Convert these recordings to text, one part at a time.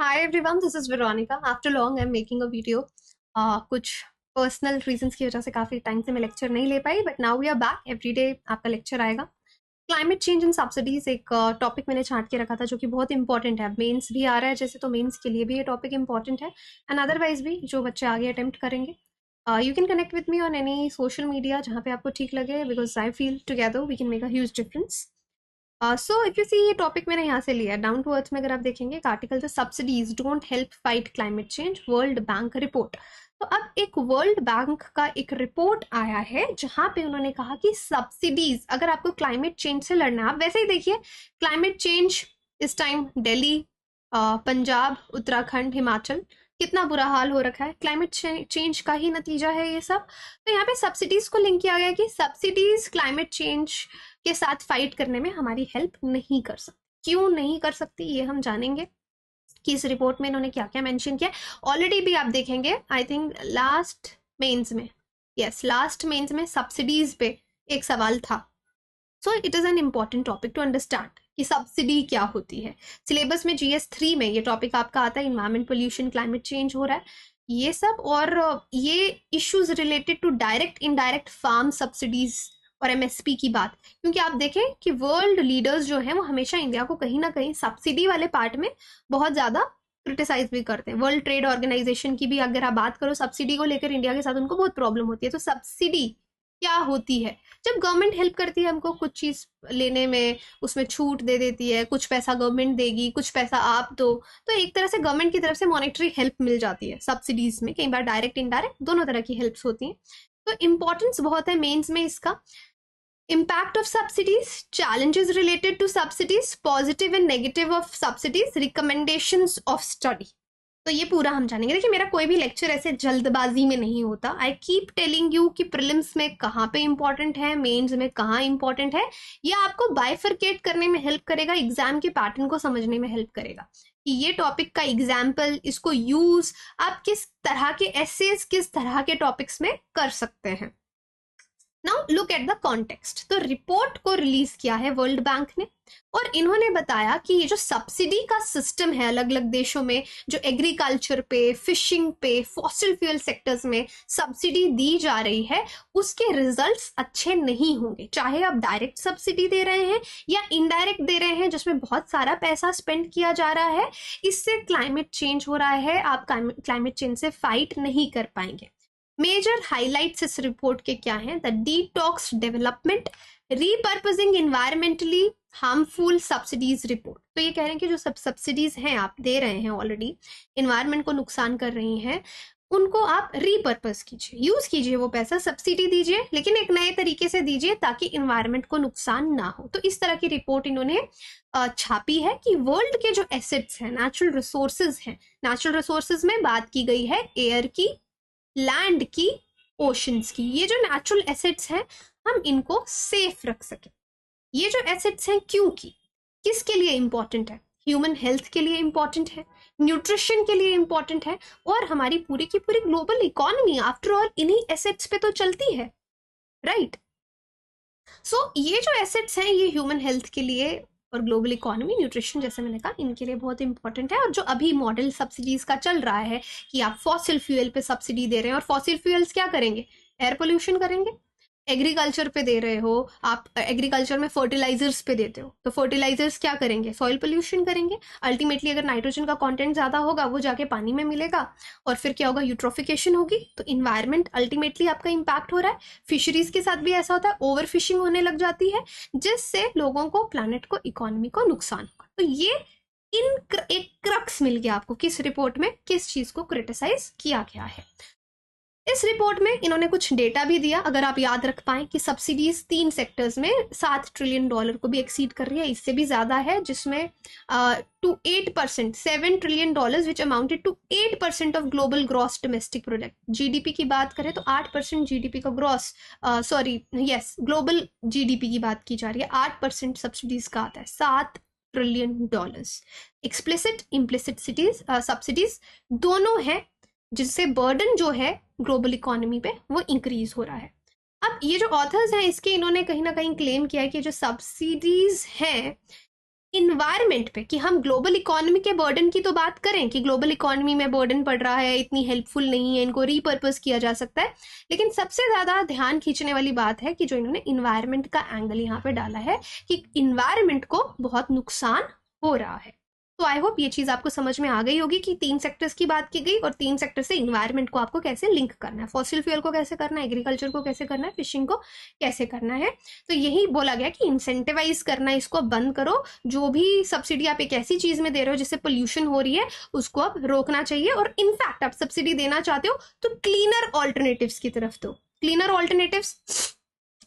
Hi everyone, this is Veronica. After long, I'm making a video. कुछ personal reasons की वजह से काफ़ी टाइम से मैं लेक्चर नहीं ले पाई, but now we are back. Everyday आपका लेक्चर आएगा. क्लाइमेट चेंज एंड सब्सिडीज एक टॉपिक मैंने छांट के रखा था जो कि बहुत इंपॉर्टेंट है. मेंस भी आ रहा है जैसे, तो मेंस के लिए भी ये टॉपिक इंपॉर्टेंट है एंड अदरवाइज भी जो बच्चे आगे अटेम्प्ट करेंगे. You can connect with me on any social media जहाँ पे आपको ठीक लगे, because I feel together we can make a huge difference. So if you see, ये टॉपिक मैंने यहाँ से लिया डाउन टू अर्थ में. अगर आप देखेंगे एक आर्टिकल था, subsidies don't help fight climate change, world bank report. तो अब एक वर्ल्ड बैंक का एक रिपोर्ट आया है जहां पे उन्होंने कहा कि सब्सिडीज, अगर आपको क्लाइमेट चेंज से लड़ना है, आप वैसे ही देखिए क्लाइमेट चेंज इस टाइम दिल्ली, पंजाब, उत्तराखंड, हिमाचल, कितना बुरा हाल हो रखा है. क्लाइमेट चेंज का ही नतीजा है ये सब. तो यहाँ पे सब्सिडीज को लिंक किया गया कि सब्सिडीज क्लाइमेट चेंज के साथ फाइट करने में हमारी हेल्प नहीं कर सकती. क्यों नहीं कर सकती ये हम जानेंगे कि इस रिपोर्ट में इन्होंने क्या क्या मेंशन किया. ऑलरेडी भी आप देखेंगे, आई थिंक लास्ट मेंस में सब्सिडीज पे एक सवाल था. So it is an important topic to understand कि सब्सिडी क्या होती है. सिलेबस में GS 3 में ये टॉपिक आपका आता है. इन्वायरमेंट पोल्यूशन, क्लाइमेट चेंज हो रहा है, ये सब, और ये issues related to direct indirect farm subsidies और MSP की बात. क्योंकि आप देखें कि वर्ल्ड लीडर्स जो हैं वो हमेशा इंडिया को कहीं ना कहीं सब्सिडी वाले पार्ट में बहुत ज़्यादा क्रिटिसाइज भी करते हैं. वर्ल्ड ट्रेड ऑर्गेनाइजेशन की भी अगर आप बात करो, सब्सिडी को लेकर इंडिया के साथ उनको बहुत प्रॉब्लम होती है. तो सब्सिडी क्या होती है? जब गवर्नमेंट हेल्प करती है हमको कुछ चीज़ लेने में, उसमें छूट दे देती है, कुछ पैसा गवर्नमेंट देगी, कुछ पैसा आप दो, तो एक तरह से गवर्नमेंट की तरफ से मॉनेटरी हेल्प मिल जाती है सब्सिडीज में. कई बार डायरेक्ट इनडायरेक्ट दोनों तरह की हेल्प्स होती हैं. तो इंपॉर्टेंस बहुत है मेंस में इसका. Impact of subsidies, challenges related to subsidies, positive and negative of subsidies, recommendations of study. तो ये पूरा हम जानेंगे. देखिए, मेरा कोई भी लेक्चर ऐसे जल्दबाजी में नहीं होता. आई कीप टेलिंग यू कि प्रीलिम्स में कहाँ पे इंपॉर्टेंट है, मेंस में कहाँ इंपॉर्टेंट है. ये आपको बाइफरकेट करने में हेल्प करेगा, एग्जाम के पैटर्न को समझने में हेल्प करेगा कि ये टॉपिक का एग्जाम्पल, इसको यूज आप किस तरह के एसेज, किस तरह के टॉपिक्स में कर सकते हैं. Now look at the context. तो रिपोर्ट को रिलीज किया है वर्ल्ड बैंक ने, और इन्होंने बताया कि ये जो सब्सिडी का सिस्टम है अलग अलग देशों में, जो एग्रीकल्चर पे, फिशिंग पे, फॉसिल फ्यूल सेक्टर्स में सब्सिडी दी जा रही है, उसके रिजल्ट्स अच्छे नहीं होंगे. चाहे आप डायरेक्ट सब्सिडी दे रहे हैं या इनडायरेक्ट दे रहे हैं जिसमें बहुत सारा पैसा स्पेंड किया जा रहा है, इससे क्लाइमेट चेंज हो रहा है, आप क्लाइमेट चेंज से फाइट नहीं कर पाएंगे. मेजर हाइलाइट्स इस रिपोर्ट के क्या हैं? The detox development, repurposing environmentally harmful subsidies report. तो ये कह रहे हैं कि जो सब सब्सिडीज हैं आप दे रहे हैं ऑलरेडी, इन्वायरमेंट को नुकसान कर रही हैं, उनको आप रीपर्पज कीजिए, यूज कीजिए, वो पैसा सब्सिडी दीजिए, लेकिन एक नए तरीके से दीजिए ताकि इन्वायरमेंट को नुकसान ना हो. तो इस तरह की रिपोर्ट इन्होंने छापी है कि वर्ल्ड के जो एसेट्स हैं, नेचुरल रिसोर्सेज हैं, नेचुरल रिसोर्सेज में बात की गई है एयर की, लैंड की, ओशंस की. ये जो नेचुरल एसेट्स हैं हम इनको सेफ रख सके. ये जो एसेट्स हैं क्योंकि किसके लिए इंपॉर्टेंट है? ह्यूमन हेल्थ के लिए इंपॉर्टेंट है, न्यूट्रिशन के लिए इंपॉर्टेंट है, और हमारी पूरी की पूरी ग्लोबल इकोनॉमी आफ्टर ऑल इन्हीं एसेट्स पे तो चलती है, राइट? सो ये जो एसेट्स हैं ये ह्यूमन हेल्थ के लिए और ग्लोबल इकोनॉमी, न्यूट्रिशन, जैसे मैंने कहा, इनके लिए बहुत इंपॉर्टेंट है. और जो अभी मॉडल सब्सिडीज का चल रहा है कि आप फॉसिल फ्यूल पे सब्सिडी दे रहे हैं, और फॉसिल फ्यूल्स क्या करेंगे? एयर पोल्यूशन करेंगे. एग्रीकल्चर पे दे रहे हो आप, एग्रीकल्चर में फर्टिलाइजर्स पे देते हो, तो फर्टिलाइजर्स क्या करेंगे? सॉइल पोल्यूशन करेंगे. अल्टीमेटली अगर नाइट्रोजन का कंटेंट ज़्यादा होगा वो जाके पानी में मिलेगा, और फिर क्या होगा? यूट्रोफिकेशन होगी. तो इन्वायरमेंट अल्टीमेटली आपका इम्पैक्ट हो रहा है. फिशरीज के साथ भी ऐसा होता है, ओवर फिशिंग होने लग जाती है, जिससे लोगों को, प्लानट को, इकोनॉमी को नुकसान होगा. तो ये एक क्रक्स मिल गया आपको किस रिपोर्ट में, किस चीज़ को क्रिटिसाइज किया गया है. इस रिपोर्ट में इन्होंने कुछ डेटा भी दिया. अगर आप याद रख पाएं कि सब्सिडीज 3 सेक्टर्स में $7 ट्रिलियन को भी एक्सीड कर रही है, इससे भी ज़्यादा है, जिसमें to 8%, $7 trillion which amounted to 8% of global gross domestic product. GDP की बात करें तो 8% GDP का ग्रॉस, ग्लोबल GDP की बात की जा रही है, 8% सब्सिडीज का आता है. $7 ट्रिलियन. एक्सप्लिसिट, इम्प्लिसिट सब्सिडीज दोनों हैं, जिससे बर्डन जो है ग्लोबल इकोनॉमी पे वो इंक्रीज हो रहा है. अब ये जो ऑथर्स हैं इसके, इन्होंने कहीं ना कहीं क्लेम किया है कि जो सब्सिडीज हैं इन्वायरमेंट पे, कि हम ग्लोबल इकोनॉमी के बर्डन की तो बात करें कि ग्लोबल इकोनॉमी में बर्डन पड़ रहा है, इतनी हेल्पफुल नहीं है, इनको रीपर्पस किया जा सकता है, लेकिन सबसे ज्यादा ध्यान खींचने वाली बात है कि जो इन्होंने इन्वायरमेंट का एंगल यहाँ पे डाला है कि इन्वायरमेंट को बहुत नुकसान हो रहा है। तो आई होप ये चीज आपको समझ में आ गई होगी कि 3 सेक्टर्स की बात की गई और 3 सेक्टर से इन्वायरमेंट को आपको कैसे लिंक करना है, फॉसिल फ्यूल को कैसे करना है, एग्रीकल्चर को कैसे करना है, फिशिंग को कैसे करना है। तो यही बोला गया कि इंसेंटिवाइज करना, इसको बंद करो, जो भी सब्सिडी आप एक ऐसी चीज में दे रहे हो जिससे पोल्यूशन हो रही है उसको अब रोकना चाहिए, और इनफैक्ट आप सब्सिडी देना चाहते हो तो क्लीनर ऑल्टरनेटिव्स की तरफ दो। क्लीनर ऑल्टरनेटिव्स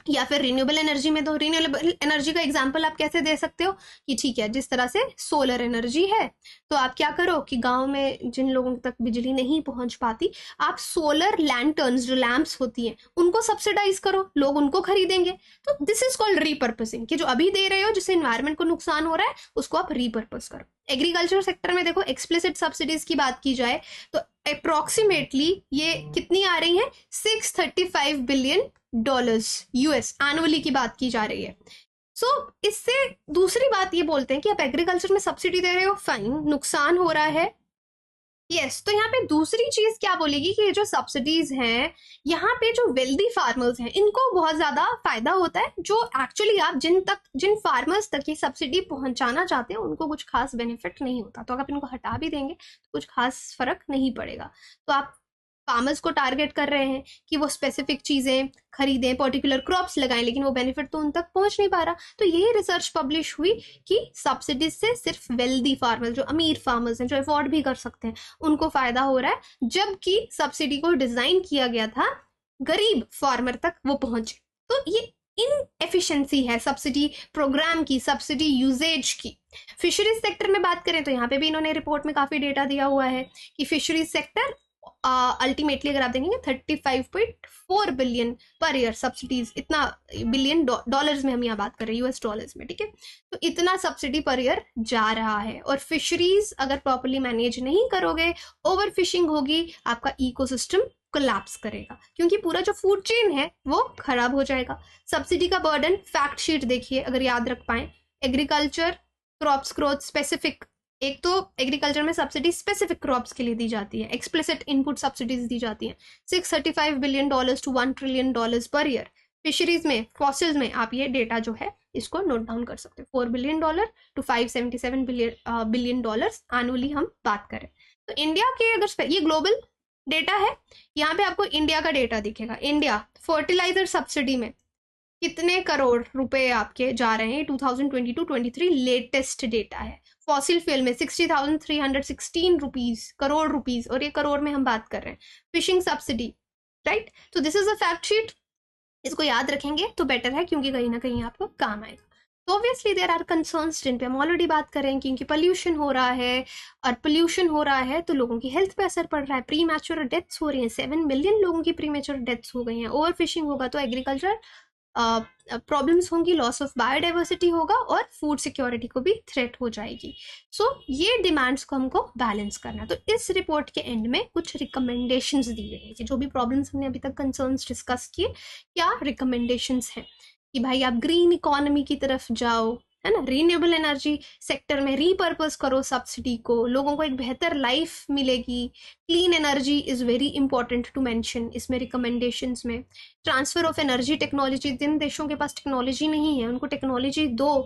या फिर रिन्यूएबल एनर्जी में दो। रिन्यूएबल एनर्जी का एग्जांपल आप कैसे दे सकते हो कि ठीक है, जिस तरह से सोलर एनर्जी है तो आप क्या करो कि गांव में जिन लोगों तक बिजली नहीं पहुंच पाती, आप सोलर लैंटर्न्स जो लैंप्स होती हैं उनको सब्सिडाइज करो, लोग उनको खरीदेंगे। तो दिस इज कॉल्ड रीपर्पसिंग, कि जो अभी दे रहे हो जिससे इन्वायरमेंट को नुकसान हो रहा है उसको आप रीपर्पस करो। एग्रीकल्चर सेक्टर में देखो, एक्सप्लिसिट सब्सिडीज की बात की जाए तो अप्रोक्सीमेटली ये कितनी आ रही है, $635 बिलियन यूएस एनुअली की बात की जा रही है। सो इससे दूसरी बात ये बोलते हैं कि आप एग्रीकल्चर में सब्सिडी दे रहे हो, फाइन, नुकसान हो रहा है, यस। तो यहाँ पे दूसरी चीज क्या बोलेगी कि ये जो सब्सिडीज हैं, यहाँ पे जो वेल्दी फार्मर्स हैं इनको बहुत ज्यादा फायदा होता है, जो एक्चुअली आप जिन फार्मर्स तक ये सब्सिडी पहुंचाना चाहते हैं उनको कुछ खास बेनिफिट नहीं होता। तो अगर आप इनको हटा भी देंगे तो कुछ खास फर्क नहीं पड़ेगा। तो आप फार्मर्स को टारगेट कर रहे हैं कि वो स्पेसिफिक चीजें खरीदें, पर्टिकुलर क्रॉप्स लगाएं, लेकिन वो बेनिफिट तो उन तक पहुंच नहीं पा रहा। तो यही रिसर्च पब्लिश हुई कि सब्सिडीज से सिर्फ वेल्दी फार्मर्स, जो अमीर फार्मर्स हैं, जो अफोर्ड भी कर सकते हैं, उनको फायदा हो रहा है, जबकि सब्सिडी को डिजाइन किया गया था गरीब फार्मर तक वो पहुंचे। तो ये इनएफिशिएंसी है सब्सिडी प्रोग्राम की, सब्सिडी यूजेज की। फिशरीज सेक्टर में बात करें तो यहाँ पे भी इन्होंने रिपोर्ट में काफी डेटा दिया हुआ है कि फिशरीज सेक्टर अल्टीमेटली अगर आप देखेंगे 35.4 बिलियन पर ईयर सब्सिडीज, इतना बिलियन डॉलर्स में हम यहाँ बात कर रहे हैं, यूएस डॉलर्स में, ठीक है। तो इतना सब्सिडी पर ईयर जा रहा है, और फिशरीज अगर प्रॉपर्ली मैनेज नहीं करोगे, ओवर फिशिंग होगी, आपका इकोसिस्टम कोलैप्स करेगा, क्योंकि पूरा जो फूड चेन है वो खराब हो जाएगा। सब्सिडी का बर्डन, फैक्ट शीट देखिए अगर याद रख पाए, एग्रीकल्चर क्रॉप्स ग्रोथ स्पेसिफिक, एक तो एग्रीकल्चर में सब्सिडी स्पेसिफिक क्रॉप्स के लिए दी जाती है, एक्सप्लिसिट इनपुट सब्सिडीज दी जाती हैं, $635 billion to $1 trillion per year. Fisheries में, फॉसिल्स में आप ये डेटा जो है इसको नोट डाउन कर सकते हो, $4 बिलियन to $577 बिलियन एनुअली हम बात करें। तो इंडिया के अगर ये ग्लोबल डेटा है, यहाँ पे आपको इंडिया का डेटा दिखेगा। इंडिया फर्टिलाइजर सब्सिडी में कितने करोड़ रुपए आपके जा रहे हैं, 2022-23 लेटेस्ट डेटा है। फॉसिल फ्यूल में 60,316 करोड़ रुपीज, और ये करोड़ में हम बात कर रहे हैं। Fishing subsidy, right. तो this is a fact sheet, इसको याद रखेंगे तो बेटर है, क्योंकि कहीं ना कहीं आपको काम आएगा। तो ऑब्वियसली देयर आर कंसर्न्स जिन पे हम ऑलरेडी बात कर रहे हैं, क्योंकि पोल्यूशन हो रहा है, और पोल्यूशन हो रहा है तो लोगों की हेल्थ पे असर पड़ रहा है, प्री मैच्योर डेथ्स हो रही हैं, 7 मिलियन लोगों की प्री मैच्योर डेथ्स हो गई हैं। ओवर फिशिंग होगा तो एग्रीकल्चर प्रॉब्लम्स होंगी, लॉस ऑफ बायोडाइवर्सिटी होगा, और फूड सिक्योरिटी को भी थ्रेट हो जाएगी। सो ये डिमांड्स को हमको बैलेंस करना। तो इस रिपोर्ट के एंड में कुछ रिकमेंडेशंस दी गई है कि जो भी प्रॉब्लम्स हमने अभी तक कंसर्न्स डिस्कस किए, क्या रिकमेंडेशंस हैं कि भाई आप ग्रीन इकोनॉमी की तरफ जाओ, है ना, रिन्यूएबल एनर्जी सेक्टर में रीपर्पस करो सब्सिडी को, लोगों को एक बेहतर लाइफ मिलेगी। Clean energy is very important to mention इसमें रिकमेंडेशंस में। ट्रांसफर ऑफ एनर्जी टेक्नोलॉजी, जिन देशों के पास टेक्नोलॉजी नहीं है उनको टेक्नोलॉजी दो,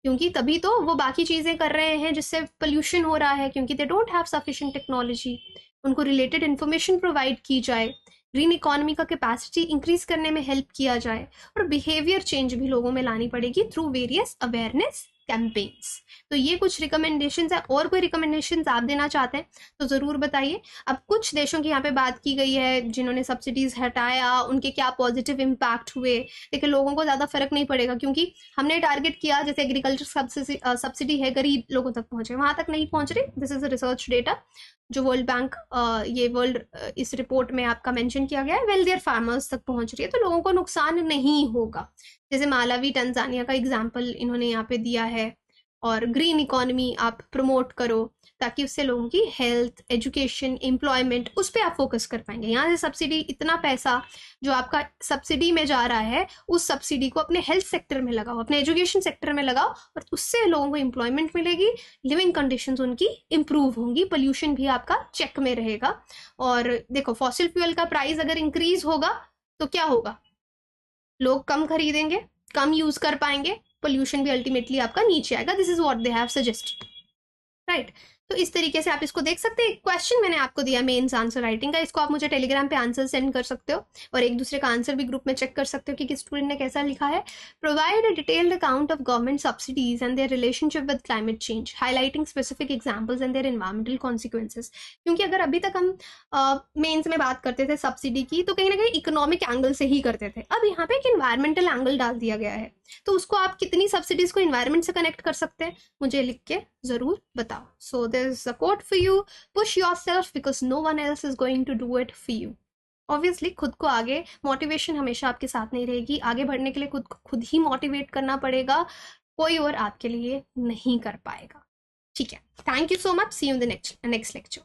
क्योंकि तभी तो वो बाकी चीजें कर रहे हैं जिससे पोल्यूशन हो रहा है, क्योंकि they don't have sufficient technology. उनको रिलेटेड इन्फॉर्मेशन प्रोवाइड की जाए, ग्रीन इकोनॉमी का कैपेसिटी इंक्रीज करने में हेल्प किया जाए, और बिहेवियर चेंज भी लोगों में लानी पड़ेगी थ्रू वेरियस अवेयरनेस कैंपेन्स। तो ये कुछ रिकमेंडेशंस है। और कोई रिकमेंडेशंस आप देना चाहते हैं तो जरूर बताइए। अब कुछ देशों की यहाँ पे बात की गई है जिन्होंने सब्सिडीज हटाया, उनके क्या पॉजिटिव इम्पैक्ट हुए। देखिए लोगों को ज्यादा फर्क नहीं पड़ेगा, क्योंकि हमने टारगेट किया जैसे एग्रीकल्चर सब्सिडी है गरीब लोगों तक पहुंचे, वहां तक नहीं पहुंच रही। This is a research data जो वर्ल्ड बैंक ये वर्ल्ड इस रिपोर्ट में आपका मेंशन किया गया है, वेल्दियर फार्मर्स तक पहुंच रही है, तो लोगों को नुकसान नहीं होगा। जैसे मालावी, टंजानिया का एग्जाम्पल इन्होंने यहाँ पे दिया है, और ग्रीन इकोनॉमी आप प्रमोट करो, ताकि उससे लोगों की हेल्थ, एजुकेशन, एम्प्लॉयमेंट, उस पर आप फोकस कर पाएंगे। यहाँ से सब्सिडी, इतना पैसा जो आपका सब्सिडी में जा रहा है, उस सब्सिडी को अपने हेल्थ सेक्टर में लगाओ, अपने एजुकेशन सेक्टर में लगाओ, और उससे लोगों को एम्प्लॉयमेंट मिलेगी, लिविंग कंडीशंस उनकी इंप्रूव होंगी, पोल्यूशन भी आपका चेक में रहेगा। और देखो, फॉसिल फ्यूल का प्राइस अगर इंक्रीज होगा तो क्या होगा, लोग कम खरीदेंगे, कम यूज कर पाएंगे, पोल्यूशन भी अल्टीमेटली आपका नीचे आएगा। This is what they have suggested, right. तो इस तरीके से आप इसको देख सकते हैं। क्वेश्चन मैंने आपको दिया मेंस आंसर राइटिंग का, इसको आप मुझे टेलीग्राम पे आंसर सेंड कर सकते हो, और एक दूसरे का आंसर भी ग्रुप में चेक कर सकते हो कि किस स्टूडेंट ने कैसा लिखा है। Provide a detailed account of government subsidies and their relationship with climate change, highlighting specific examples and their environmental consequences. क्योंकि अगर अभी तक हम मेंस में बात करते थे सब्सिडी की, तो कहीं ना कहीं इकोनॉमिक एंगल से ही करते थे। अब यहाँ पे एक इन्वायरमेंटल एंगल डाल दिया गया है, तो उसको आप कितनी सब्सिडीज को इन्वायरमेंट से कनेक्ट कर सकते हैं, मुझे लिख के जरूर बताओ। So there is a quote for you, push yourself because no one else is going to do it for you. Obviously खुद को आगे, मोटिवेशन हमेशा आपके साथ नहीं रहेगी, आगे बढ़ने के लिए खुद को खुद ही मोटिवेट करना पड़ेगा, कोई और आपके लिए नहीं कर पाएगा। ठीक है, thank you so much, see you in the next lecture.